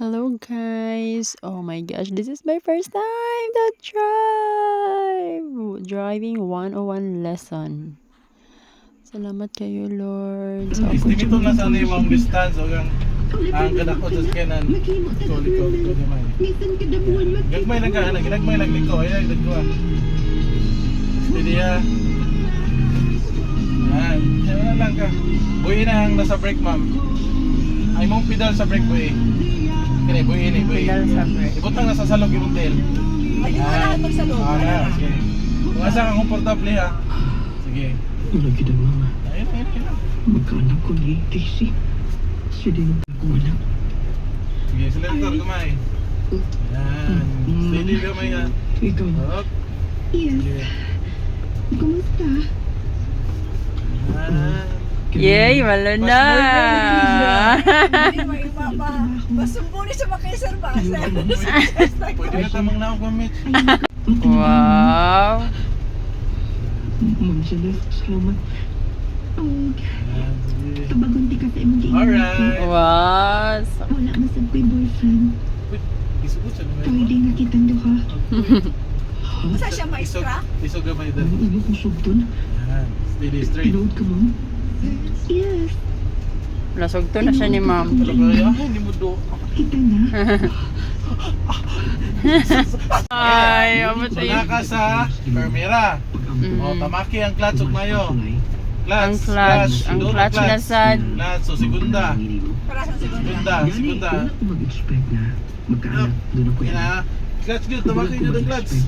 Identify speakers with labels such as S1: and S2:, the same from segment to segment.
S1: Hello guys! Oh my gosh, this is my first time to driving 101 lesson. Salamat kayo Lord sa
S2: Estimate na sa
S1: opportunity.
S2: imong distance o ang kadako sa kanan. Liko gamay. Gagmay lang ka, ginagmay lang liko, ay dagko. Steady ha. Yan, yan lang ka. Buhay na ang nasa brake ma'am. Ay mong pedal sa brake buhay. Kini buhay ni buhay.
S1: Pedal sa brake.
S2: Ibutang na sa salog imong tail.
S3: Ayun na lang magsalog.
S2: Sige. Kung asa ka komportable ha. Sige.
S4: Wala kita mama.
S2: Ayun.
S4: Magkaanak ko ni Casey. Siya din ang anak.
S2: Sige, selector gamay. Yan. Steady gamay ha.
S4: Ikaw.
S2: Hop. Sige.
S3: Kumusta?
S2: Yan.
S1: Yay! Malo na!
S3: Masumbo ni sa makaisar ba?
S2: Pwede na tamang naog mamit.
S1: Wow!
S4: Ma'am Celeste, salamat.
S2: Yan, sige.
S3: Tabagunti ka sa imong giingat.
S2: Alright.
S1: Wow!
S3: Wala masab ko'y boyfriend.
S2: Isugot siya naman.
S3: Pwede nga kitang duha. Masa siya maestra?
S2: Isog gamay
S4: Ang
S2: din.
S4: iyo kong sugton.
S2: Yan. Steady straight.
S4: Tinood ka ma'am.
S3: Yes.
S1: Nasugto na siya ni ma'am.
S2: Pero kaya, ay, hindi mo do.
S3: Kita na.
S1: Ay, amatay.
S2: Wala ka sa Permira. O, tamaki ang clutch ug mayo.
S1: Ang clutch
S2: Doon
S1: na sad.
S2: Clutch, so segunda.
S3: Para sa segunda.
S2: Segunda.
S4: Wala ko mag-expect na magkaanak doon ako
S2: Yan ha. Clutch yun, tamaki yun ang clutch.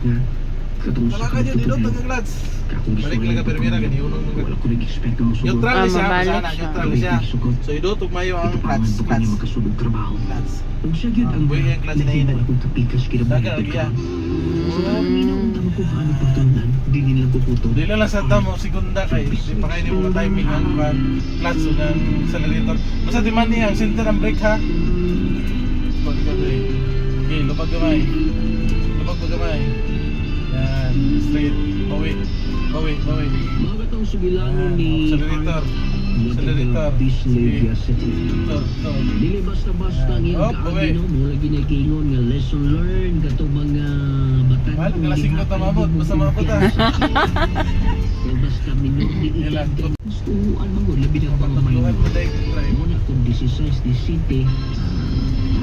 S2: Tamaka yun, dinot ang clutch. Balik lang ka Permira, kaniunong mo.
S4: Wala ko nag-expect na masugot.
S2: Neutral
S1: Ah,
S2: siya,
S1: mabalik
S2: sana,
S1: siya.
S2: neutral siya. So, idotog mayo ang
S4: Ito pa man
S2: clutch.
S4: pa kanya makasulog trabaho.
S2: Clutch.
S4: Kung siya yun ang
S2: Buhay ang klase na yun, eh.
S4: akong kapikas
S2: Dagan,
S4: kinabuhi
S2: iya.
S4: Tama ko paano pagtulunan, di nilang puputo.
S2: Dili lang sa tamo, segunda kay. Di pa kayo mo timing ang clutch o ng accelerator. Basta di man niya, ang center ang brake ha. Okay, lubag gamay. Lubag pa gamay. Yan, straight. Bawi.
S4: Mga katong sugilangon ni
S2: Accelerator. Accelerator.
S4: Bislavia City.
S2: Ito.
S4: Dili basta-basta ang iyong
S2: Oh, okay.
S4: kaagino, mula ginagingon nga lesson learned, katong mga batang.
S2: Mahal, kalasing ko tamabot. Basta mabot ha.
S4: Basta minuti
S2: Yan lang.
S4: Uwan mo, labi na mga may
S2: Patuluhan mo tayo kung drive.
S4: muna kung 16, 17.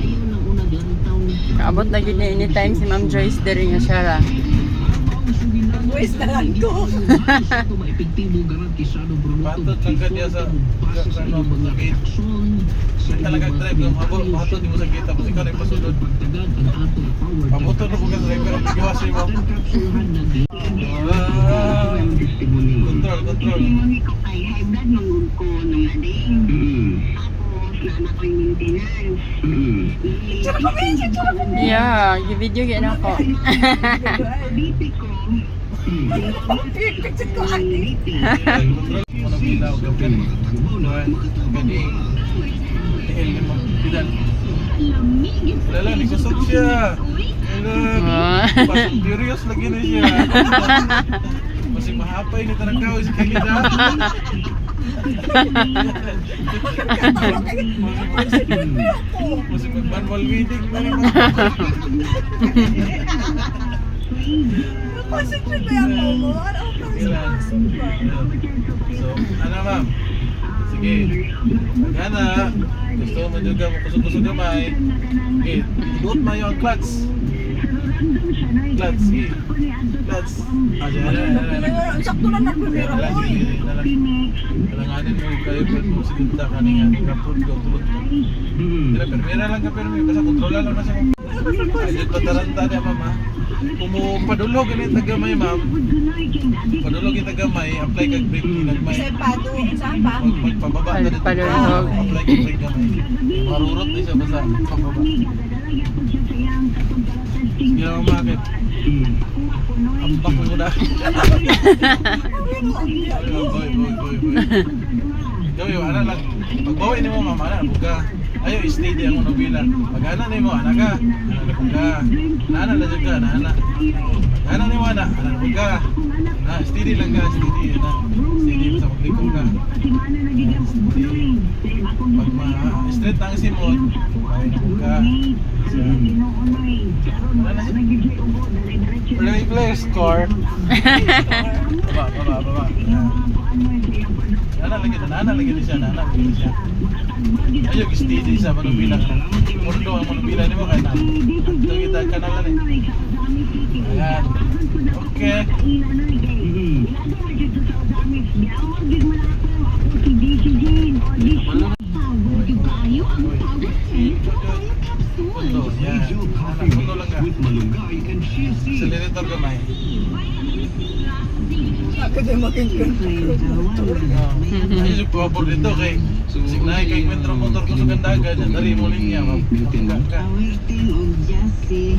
S4: Ayaw lang unang lantaw.
S1: Kaabot na gid ni anytime si Ma'am Joyce diri nga siya ra.
S3: Buwis na lang ko.
S4: Ito maepektibo, garantisado, Bruno.
S2: Patod lang ka diya sa
S4: mga
S2: gate.
S4: aksyon.
S2: Sa talagang drive ng habol, mahatod di mo sa kita. Kasi ka na ipasunod.
S4: Pagtagad ang atong power.
S2: Pabuto na po ka driver ang tigawasin mo.
S4: Ang kapsulahan ng testimony.
S2: Control.
S5: Ko ay high blood manggod ko nung ading. Tapos na ako'y maintenance.
S1: Yeah, gi-video gyud ako.
S5: BP ko.
S3: Picture ko ani.
S2: Control mo na bilaw. Gani. Tiil mo. Bidan.
S5: Lamig.
S2: Lala, nagsusok siya.
S1: Ah.
S2: Pasok furious lagi na siya. Masing mahapay ni tanang kawis kilid ha. Masing mag-manual meeting na rin.
S3: Concentrate ba yan mo? Ano ang
S2: Kailan? So, ano ma'am? Sige. Gana. Gusto mo juga mo kusog-kusog gamay. Okay. Inuot mo yung clutch. Clutch. Sige. Clutch. Ayan.
S3: Sakto lang na primero ko eh.
S2: Kalanganin mo kayo pwede mo sigunda kaningan. Kapod ko tulog. Pero permira lang ka permira. Basta kontrola lang na siya. Ayun pataranta niya ma'am ha. Kung mo padulog ganit tagamay ma'am. Padulog yung tagamay. Apply kag brake nagmay.
S3: Sa pado, saan ba?
S2: Magpababa na dito.
S1: Padulog.
S2: Apply kag brake gamay. Marurot din siya basta pababa. Sige lang bakit. Ambak mo na. Boy. Gawin mo, ano lang. Pagbawi ni mo mama na, buga. Ayo, steady ang monobila. Pag-ana ni mo, anak ka. Anak na ka. Nana lang ka, nana. Anak ni mo, anak. Anak ka. Na, steady lang ka, steady. Steady mo sa maglikong ka. Steady. Pag ma-straight ang simod, kaya na ka. Play score. Baba. Nana lagi di sana, nana lagi di siya. Ayo steady sa manubila. Mundo ang manubila ni mo kaya na. Ito kita kanalan eh. Ayan. Okay. Mundo, yan. Mundo lang ka. Accelerator gamay. Ay, super dito kay signay kay kwentro motor ko sa gandagan na dari mo linya mapagka ka.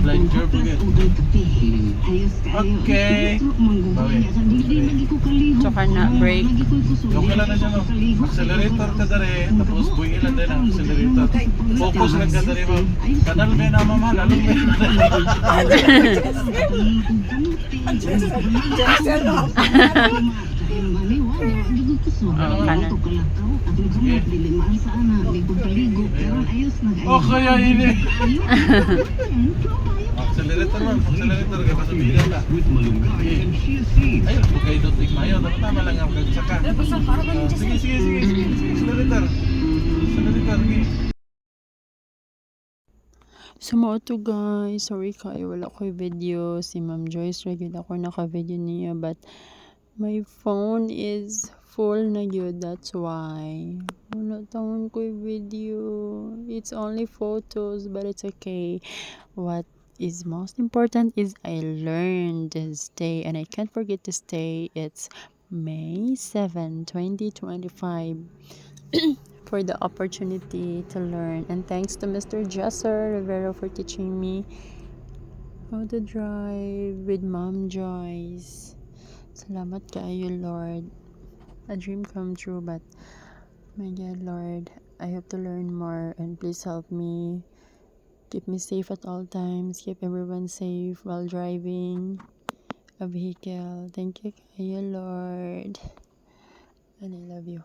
S2: Blind curve again. Okay. Bawi.
S1: So na break.
S2: Yung kailan na siya no? Accelerator ka dari, tapos buhay ilan din ang accelerator. Focus lang ka dari mo. Kanal may na mama, lalong may oh kaya ini. Accelerator man, accelerator ka pa sa bilang ka. Ayun, kay dotik mayo, tama lang ang kagsaka. Sige, accelerator. Accelerator, okay.
S1: So mo to guys, sorry kayo wala ko video. Si Ma'am Joyce regular ako naka-video niya but my phone is full na yun, that's why. Wala taon ko video. It's only photos but it's okay. What is most important is I learned to stay and I can't forget to stay. It's May 7, 2025. For the opportunity to learn, and thanks to Mr. Jesser Rivero for teaching me how to drive with Mom Joyce. Salamat kayo, Lord. A dream come true, but my God, Lord, I hope to learn more and please help me. Keep me safe at all times. Keep everyone safe while driving a vehicle. Thank you kayo, Lord. And I love you.